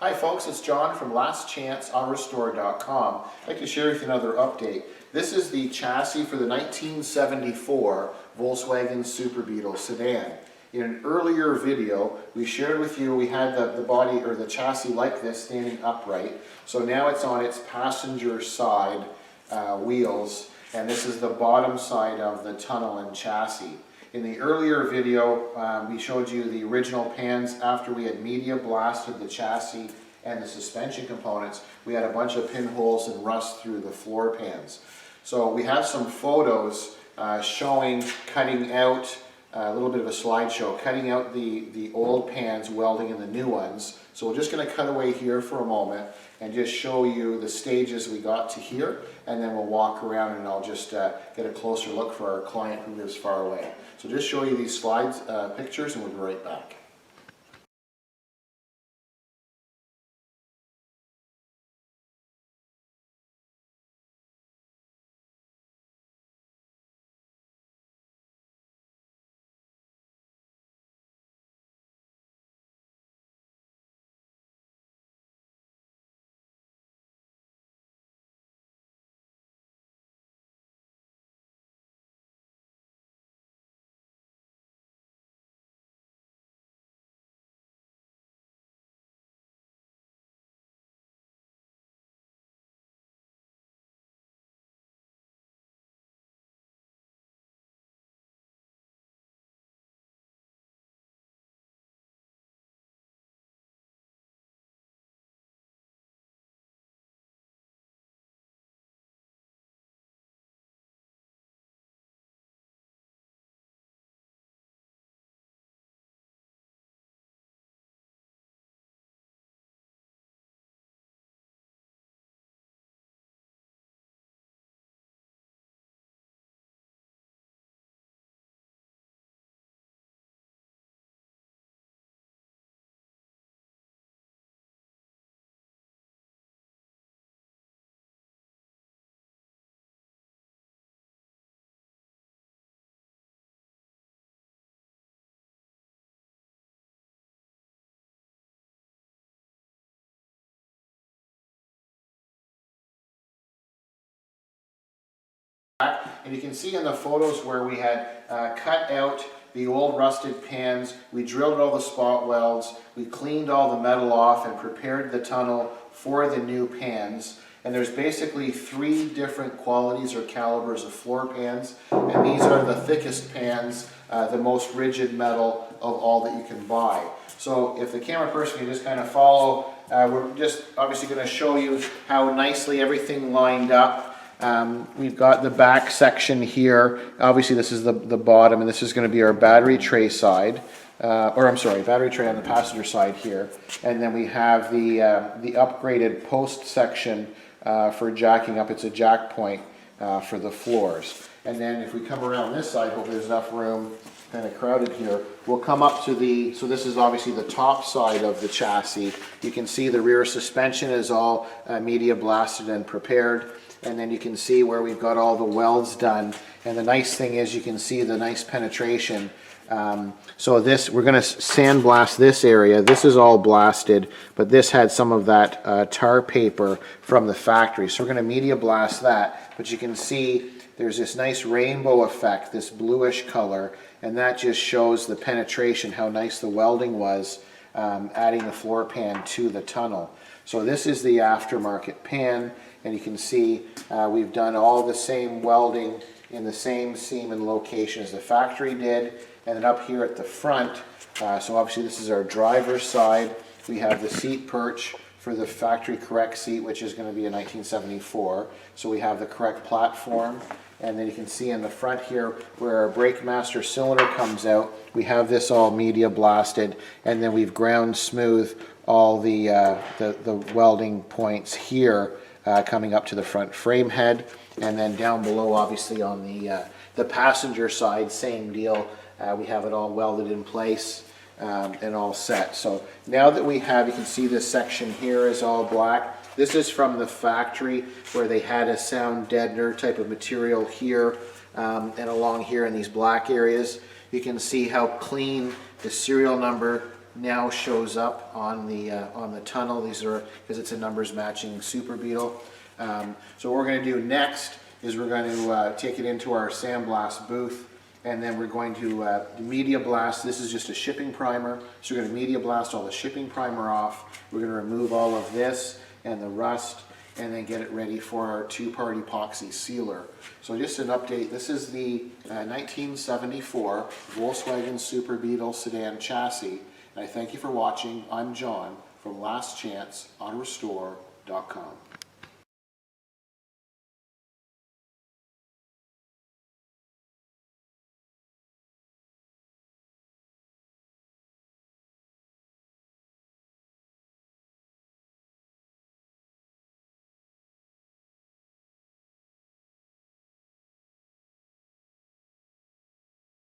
Hi folks, it's John from lastchanceautorestore.com. I'd like to share with you another update. This is the chassis for the 1974 Volkswagen Super Beetle Sedan. In an earlier video, we shared with you we had the body or the chassis like this standing upright. So now it's on its passenger side wheels, and this is the bottom side of the tunnel and chassis. In the earlier video, we showed you the original pans after we had media blasted the chassis and the suspension components. We had a bunch of pinholes and rust through the floor pans. So we have some photos showing cutting out, a little bit of a slideshow, cutting out the old pans, welding in the new ones. So we're just going to cut away here for a moment and just show you the stages we got to here, and then we'll walk around and I'll just get a closer look for our client who lives far away. So just show you these slides, pictures, and we'll be right back. And you can see in the photos where we had cut out the old rusted pans, we drilled all the spot welds, we cleaned all the metal off and prepared the tunnel for the new pans. And there's basically 3 different qualities or calibers of floor pans, and these are the thickest pans, the most rigid metal of all that you can buy. So if the camera person can just kind of follow, we're just obviously going to show you how nicely everything lined up. We've got the back section here. Obviously this is the bottom, and this is going to be our battery tray side, battery tray on the passenger side here. And then we have the upgraded post section for jacking up. It's a jack point for the floors. And then if we come around this side, hopefully there's enough room, kind of crowded here, we'll come up to so this is obviously the top side of the chassis. You can see the rear suspension is all media blasted and prepared. And then you can see where we've got all the welds done. And the nice thing is you can see the nice penetration. So this, we're going to sandblast this area. This is all blasted, but this had some of that tar paper from the factory. So we're going to media blast that. But you can see there's this nice rainbow effect, this bluish color, and that just shows the penetration, how nice the welding was, adding the floor pan to the tunnel. So this is the aftermarket pan. And you can see we've done all the same welding in the same seam and location as the factory did. And then up here at the front, so obviously this is our driver's side. We have the seat perch for the factory correct seat, which is going to be a 1974. So we have the correct platform. And then you can see in the front here where our brake master cylinder comes out, we have this all media blasted, and then we've ground smooth all the welding points here. Coming up to the front frame head, and then down below, obviously on the passenger side, same deal. We have it all welded in place and all set. So now that we have, you can see this section here is all black. This is from the factory where they had a sound deadener type of material here and along here in these black areas. You can see how clean the serial number now shows up on the tunnel. These are, because it's a numbers matching Super Beetle. So what we're going to do next is we're going to take it into our sandblast booth, and then we're going to media blast. This is just a shipping primer, so we're going to media blast all the shipping primer off. We're going to remove all of this and the rust, and then get it ready for our two-part epoxy sealer. So just an update, this is the 1974 Volkswagen Super Beetle Sedan chassis, and I thank you for watching. I'm John from lastchanceautorestore.com.